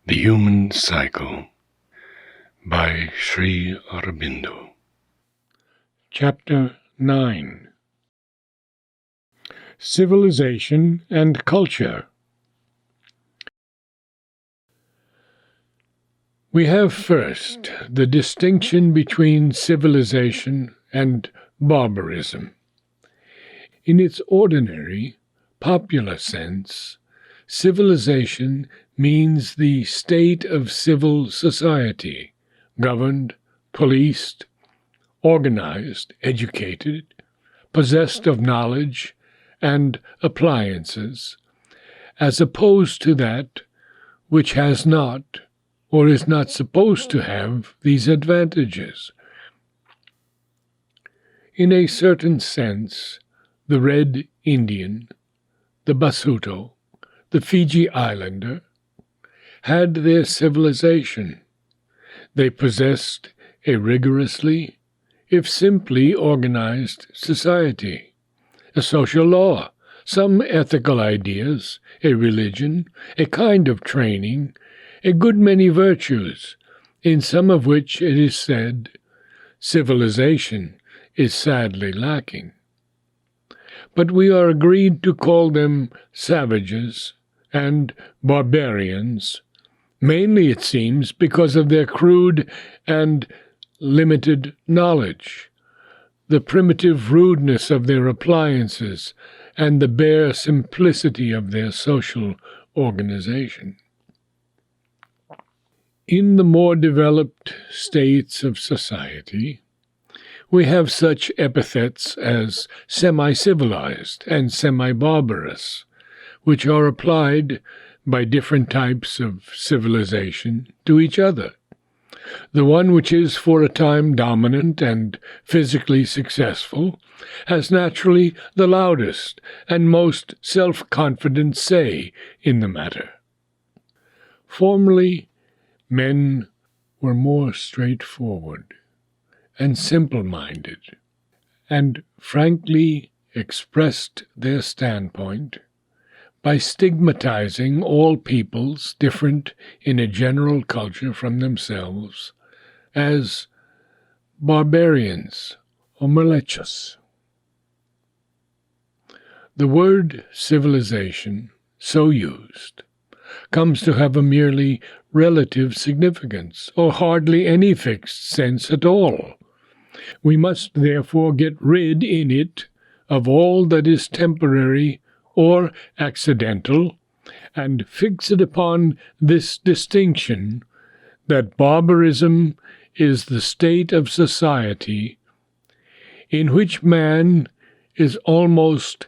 The Human Cycle by Sri Aurobindo. Chapter 9. Civilization and Culture. We have first the distinction between civilization and barbarism. In its ordinary, popular sense, civilization means the state of civil society, governed, policed, organized, educated, possessed of knowledge and appliances, as opposed to that which has not or is not supposed to have these advantages. In a certain sense, the Red Indian, the Basuto, the Fiji Islander, had their civilization. They possessed a rigorously, if simply organized society, a social law, some ethical ideas, a religion, a kind of training, a good many virtues, in some of which it is said civilization is sadly lacking. But we are agreed to call them savages and barbarians, mainly, it seems, because of their crude and limited knowledge, the primitive rudeness of their appliances, and the bare simplicity of their social organization. In the more developed states of society, we have such epithets as semi-civilized and semi-barbarous, which are applied by different types of civilization to each other. The one which is for a time dominant and physically successful has naturally the loudest and most self-confident say in the matter. Formerly, men were more straightforward and simple-minded, and frankly expressed their standpoint by stigmatizing all peoples different in a general culture from themselves as barbarians or malechos. The word civilization, so used, comes to have a merely relative significance, or hardly any fixed sense at all. We must therefore get rid in it of all that is temporary or accidental, and fix it upon this distinction that barbarism is the state of society in which man is almost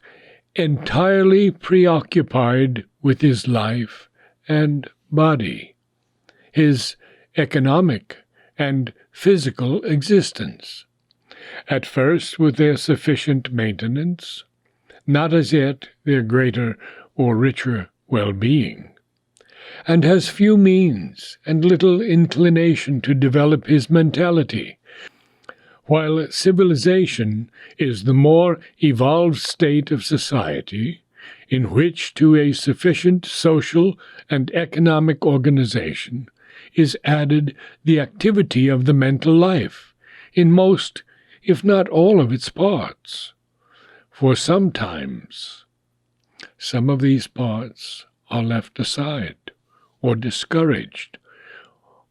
entirely preoccupied with his life and body, his economic and physical existence, at first with their sufficient maintenance, not as yet their greater or richer well-being, and has few means and little inclination to develop his mentality, while civilization is the more evolved state of society in which to a sufficient social and economic organization is added the activity of the mental life in most, if not all, of its parts. For sometimes some of these parts are left aside, or discouraged,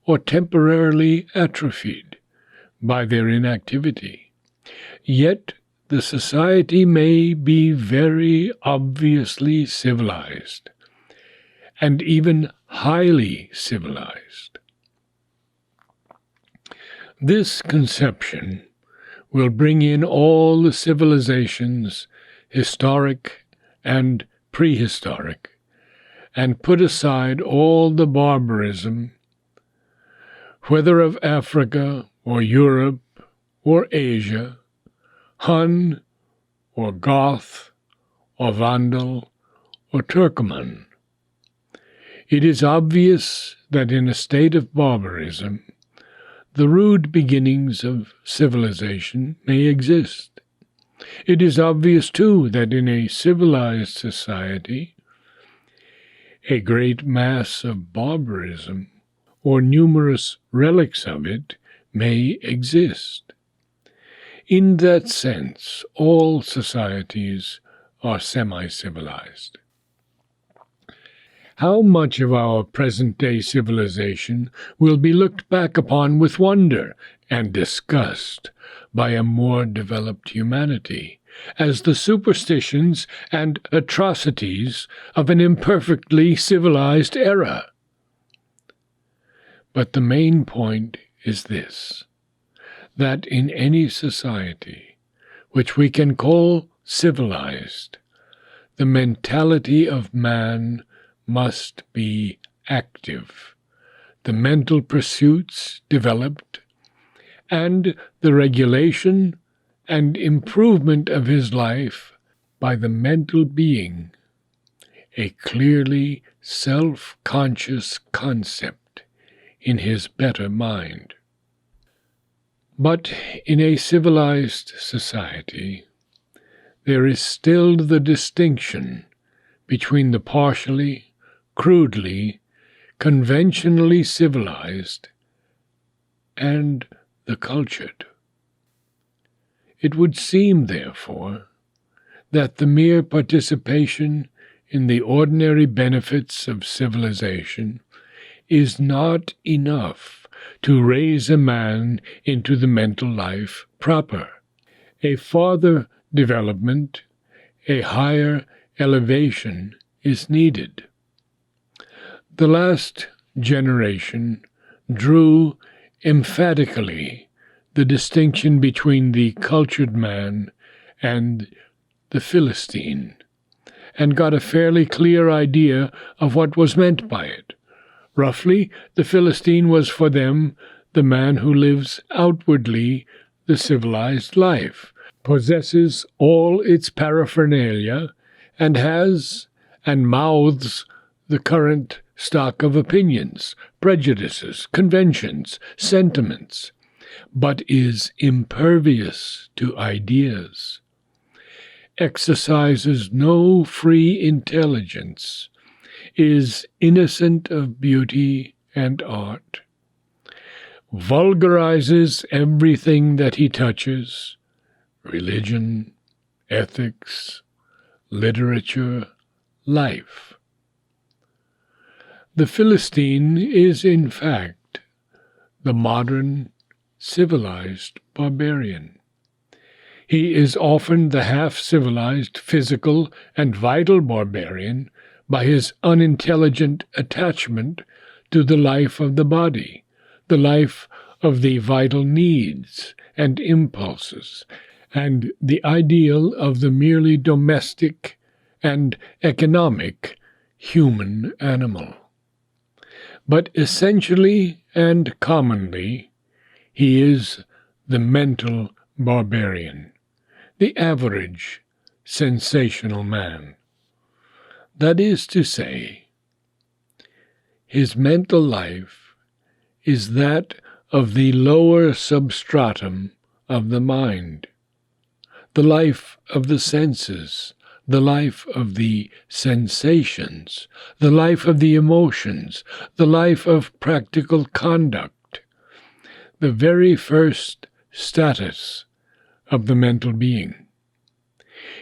or temporarily atrophied by their inactivity. Yet the society may be very obviously civilized, and even highly civilized. This conception will bring in all the civilizations, historic and prehistoric, and put aside all the barbarism, whether of Africa or Europe or Asia, Hun or Goth or Vandal or Turkoman. It is obvious that in a state of barbarism, the rude beginnings of civilization may exist. It is obvious, too, that in a civilized society, A great mass of barbarism, or numerous relics of it, may exist. In that sense, all societies are semi-civilized. How much of our present-day civilization will be looked back upon with wonder and disgust by a more developed humanity, as the superstitions and atrocities of an imperfectly civilized era? But the main point is this, that in any society which we can call civilized, the mentality of man must be active, the mental pursuits developed, and the regulation and improvement of his life by the mental being, a clearly self-conscious concept in his better mind. But in a civilized society, there is still the distinction between the partially, crudely, conventionally civilized and the cultured. It would seem, therefore, that the mere participation in the ordinary benefits of civilization is not enough to raise a man into the mental life proper. A farther development, a higher elevation is needed. The last generation drew emphatically the distinction between the cultured man and the Philistine, and got a fairly clear idea of what was meant by it. Roughly, the Philistine was for them the man who lives outwardly the civilized life, possesses all its paraphernalia, and has and mouths the current stock of opinions, prejudices, conventions, sentiments, but is impervious to ideas, exercises no free intelligence, is innocent of beauty and art, vulgarizes everything that he touches, religion, ethics, literature, life. The Philistine is, in fact, the modern, civilized barbarian. He is often the half-civilized physical and vital barbarian by his unintelligent attachment to the life of the body, the life of the vital needs and impulses, and the ideal of the merely domestic and economic human animal. But essentially and commonly, he is the mental barbarian, the average sensational man. That is to say, his mental life is that of the lower substratum of the mind, the life of the senses, the life of the sensations, the life of the emotions, the life of practical conduct, the very first status of the mental being.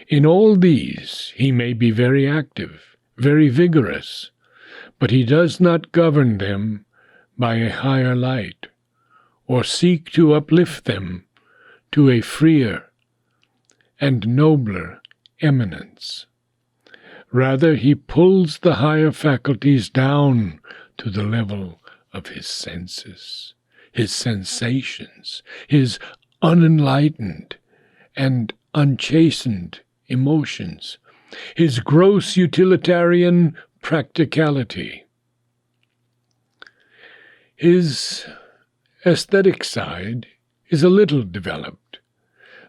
In all these he may be very active, very vigorous, but he does not govern them by a higher light, or seek to uplift them to a freer and nobler eminence. Rather, he pulls the higher faculties down to the level of his senses, his sensations, his unenlightened and unchastened emotions, his gross utilitarian practicality. His aesthetic side is a little developed.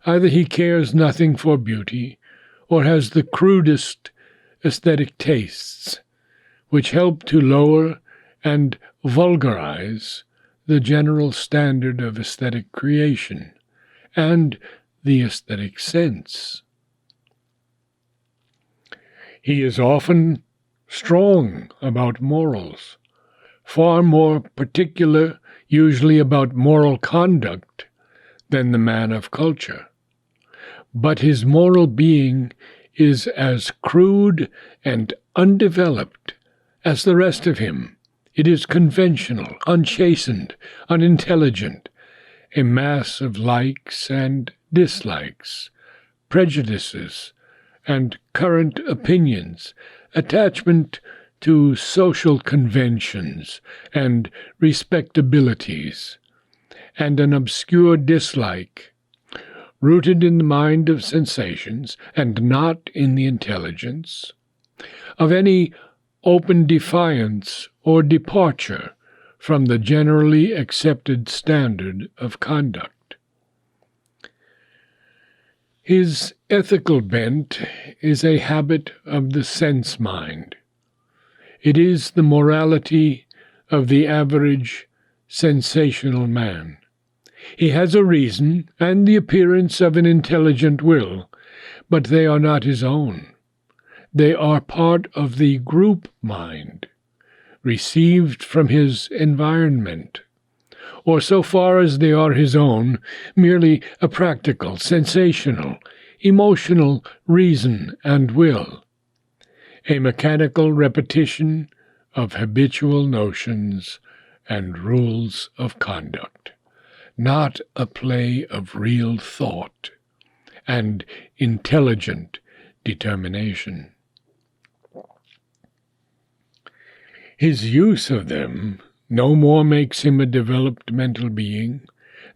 Either he cares nothing for beauty, or has the crudest aesthetic tastes, which help to lower and vulgarize the general standard of aesthetic creation and the aesthetic sense. He is often strong about morals, far more particular, usually about moral conduct, than the man of culture. But his moral being is as crude and undeveloped as the rest of him. It is conventional, unchastened, unintelligent, a mass of likes and dislikes, prejudices and current opinions, attachment to social conventions and respectabilities, and an obscure dislike, rooted in the mind of sensations and not in the intelligence, of any open defiance or departure from the generally accepted standard of conduct. His ethical bent is a habit of the sense mind. It is the morality of the average sensational man. He has a reason and the appearance of an intelligent will, but they are not his own. They are part of the group mind, received from his environment, or so far as they are his own, merely a practical, sensational, emotional reason and will, a mechanical repetition of habitual notions and rules of conduct, not a play of real thought and intelligent determination. His use of them no more makes him a developed mental being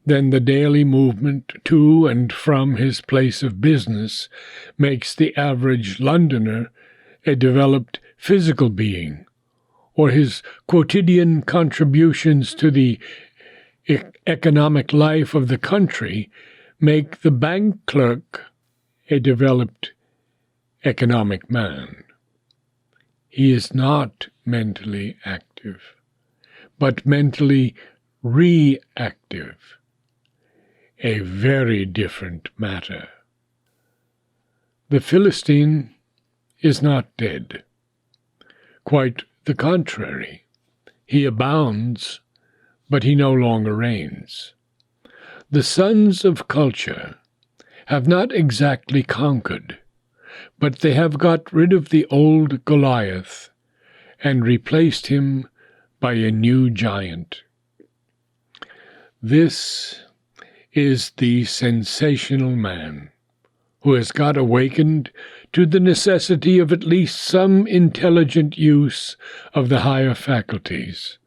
than the daily movement to and from his place of business makes the average Londoner a developed physical being, or his quotidian contributions to the economic life of the country make the bank clerk a developed economic man. He is not mentally active, but mentally reactive, a very different matter. The Philistine is not dead. Quite the contrary. He abounds, but he no longer reigns. The sons of culture have not exactly conquered, but they have got rid of the old Goliath and replaced him by a new giant. This is the sensational man, who has got awakened to the necessity of at least some intelligent use of the higher faculties,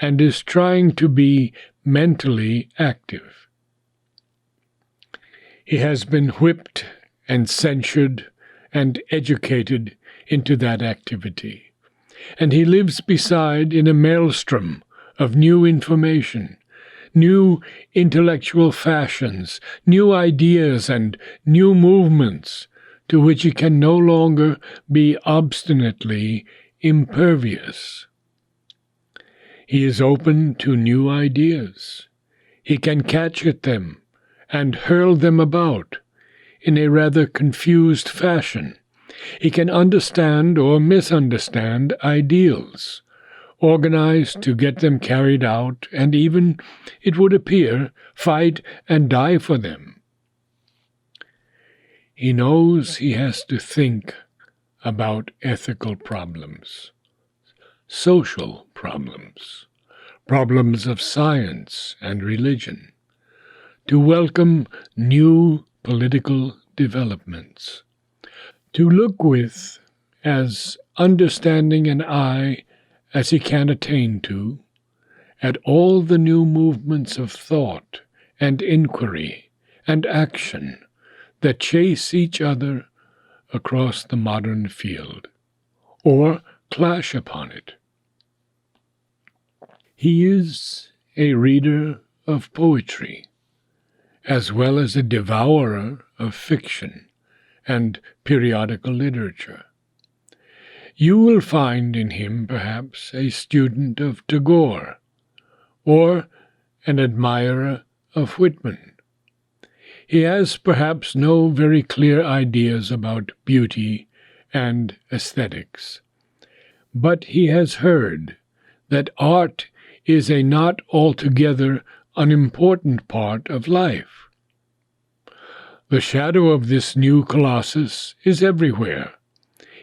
and is trying to be mentally active. He has been whipped and censured and educated into that activity, and he lives beside in a maelstrom of new information, new intellectual fashions, new ideas, and new movements to which he can no longer be obstinately impervious. He is open to new ideas. He can catch at them and hurl them about in a rather confused fashion. He can understand or misunderstand ideals, organize to get them carried out, and even, it would appear, fight and die for them. He knows he has to think about ethical problems, social problems, problems of science and religion, to welcome new political developments, to look with as understanding an eye as he can attain to, at all the new movements of thought and inquiry and action that chase each other across the modern field, or clash upon it. He is a reader of poetry, as well as a devourer of fiction and periodical literature. You will find in him, perhaps, a student of Tagore, or an admirer of Whitman. He has perhaps no very clear ideas about beauty and aesthetics, But he has heard that art is a not altogether unimportant part of life. The shadow of this new Colossus is everywhere.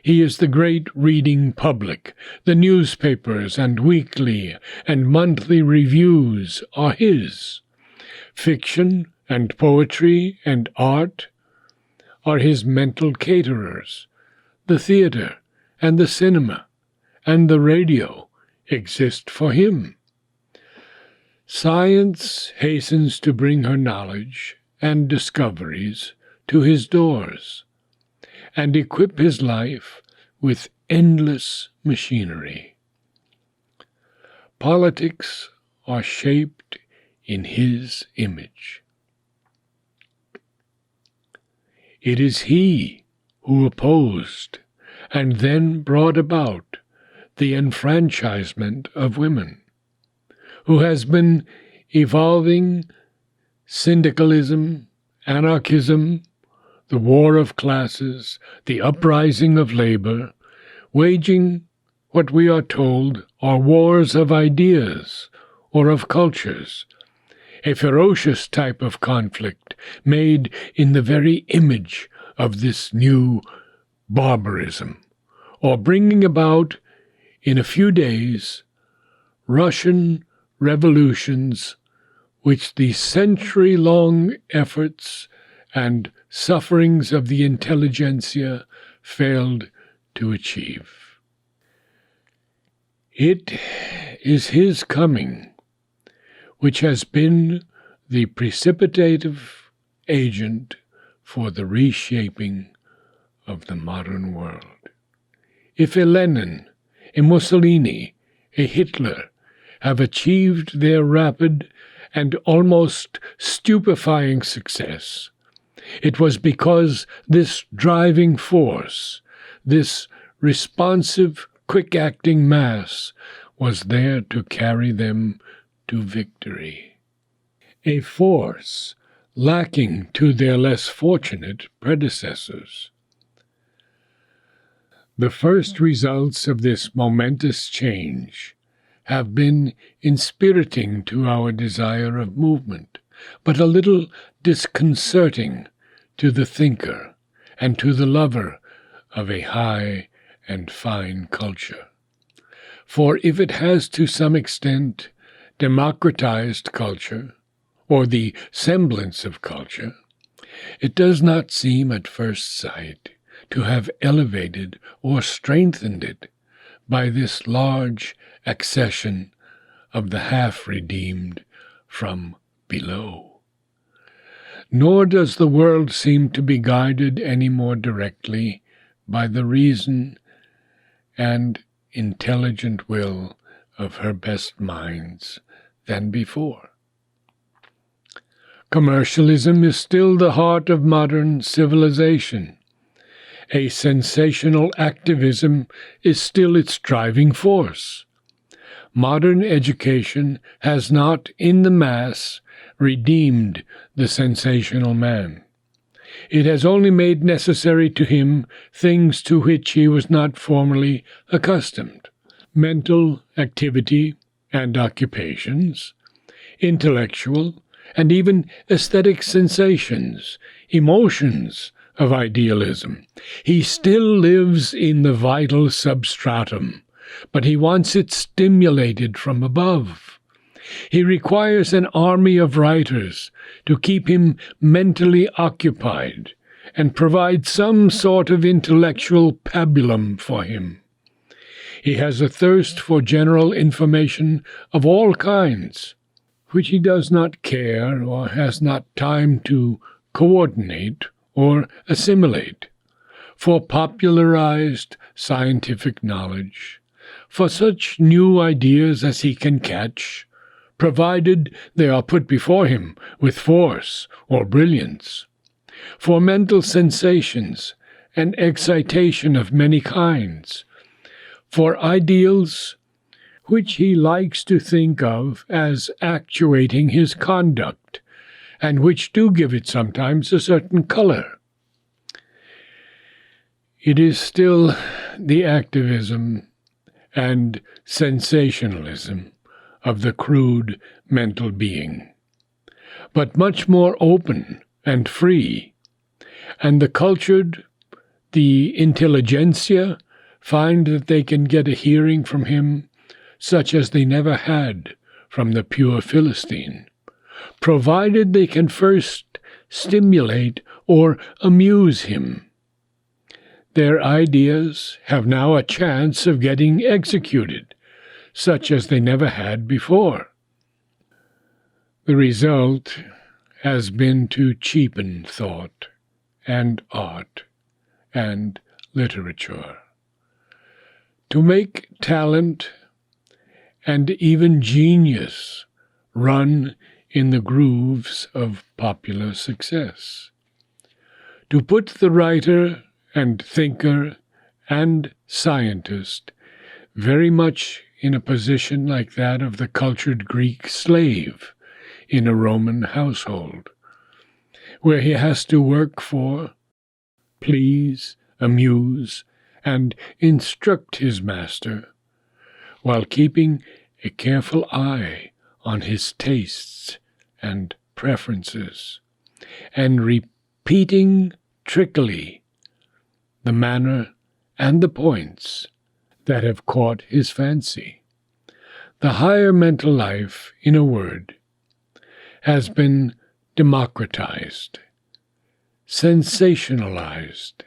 He is the great reading public. The newspapers and weekly and monthly reviews are his. Fiction and poetry and art are his mental caterers. The theater and the cinema and the radio exist for him. Science hastens to bring her knowledge and discoveries to his doors, and equip his life with endless machinery. Politics are shaped in his image. It is he who opposed and then brought about the enfranchisement of women, who has been evolving syndicalism, anarchism, the war of classes, the uprising of labor, waging what we are told are wars of ideas or of cultures, a ferocious type of conflict made in the very image of this new barbarism, or bringing about in a few days Russian revolutions which the century-long efforts and sufferings of the intelligentsia failed to achieve. It is his coming which has been the precipitative agent for the reshaping of the modern world. If a Lenin, a Mussolini, a Hitler have achieved their rapid and almost stupefying success, it was because this driving force, this responsive, quick-acting mass, was there to carry them to victory. A force lacking to their less fortunate predecessors. The first results of this momentous change have been inspiriting to our desire of movement, but a little disconcerting to the thinker and to the lover of a high and fine culture. For if it has to some extent democratized culture, or the semblance of culture, it does not seem at first sight to have elevated or strengthened it by this large accession of the half-redeemed from below. Nor does the world seem to be guided any more directly by the reason and intelligent will of her best minds than before. Commercialism is still the heart of modern civilization. A sensational activism is still its driving force. Modern education has not, in the mass, redeemed the sensational man. It has only made necessary to him things to which he was not formerly accustomed: mental activity and occupations, intellectual and even aesthetic sensations, emotions of idealism. He still lives in the vital substratum, but he wants it stimulated from above. He requires an army of writers to keep him mentally occupied and provide some sort of intellectual pabulum for him. He has a thirst for general information of all kinds, which he does not care or has not time to coordinate or assimilate, for popularized scientific knowledge, for such new ideas as he can catch, provided they are put before him with force or brilliance, for mental sensations and excitation of many kinds, for ideals which he likes to think of as actuating his conduct, and which do give it sometimes a certain color. It is still the activism and sensationalism of the crude mental being, but much more open and free, and the cultured, the intelligentsia, find that they can get a hearing from him such as they never had from the pure Philistine, provided they can first stimulate or amuse him. Their ideas have now a chance of getting executed, such as they never had before. The result has been to cheapen thought and art and literature, to make talent and even genius run in the grooves of popular success, to put the writer and thinker and scientist very much in a position like that of the cultured Greek slave in a Roman household, where he has to work for, please, amuse, and instruct his master, while keeping a careful eye on his tastes and preferences, and repeating trickily the manner and the points that have caught his fancy. The higher mental life, in a word, has been democratized, sensationalized,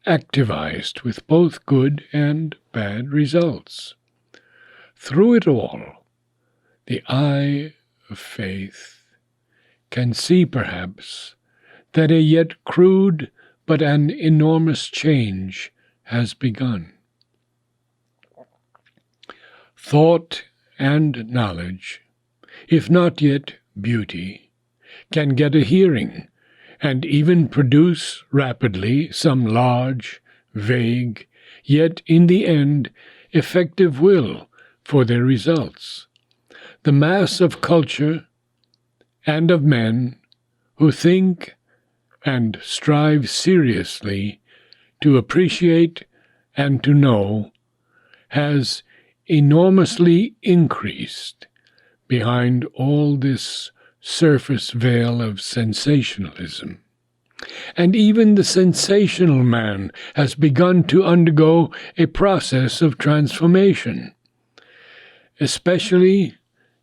activized with both good and bad results. Through it all, the eye of faith can see, perhaps, that a yet crude but an enormous change has begun. Thought and knowledge, if not yet beauty, can get a hearing and even produce rapidly some large, vague, yet in the end effective will for their results. The mass of culture and of men who think and strive seriously to appreciate and to know has enormously increased behind all this surface veil of sensationalism. And even the sensational man has begun to undergo a process of transformation. Especially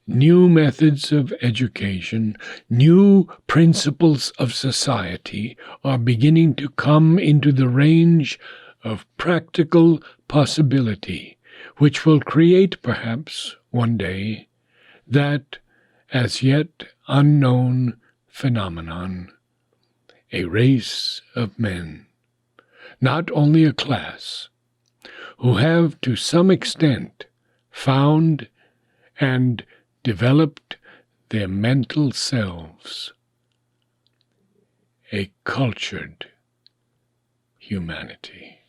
new methods of education, new principles of society are beginning to come into the range of practical possibility, which will create, perhaps, one day, that as yet unknown phenomenon, a race of men, not only a class, who have to some extent found and developed their mental selves, a cultured humanity.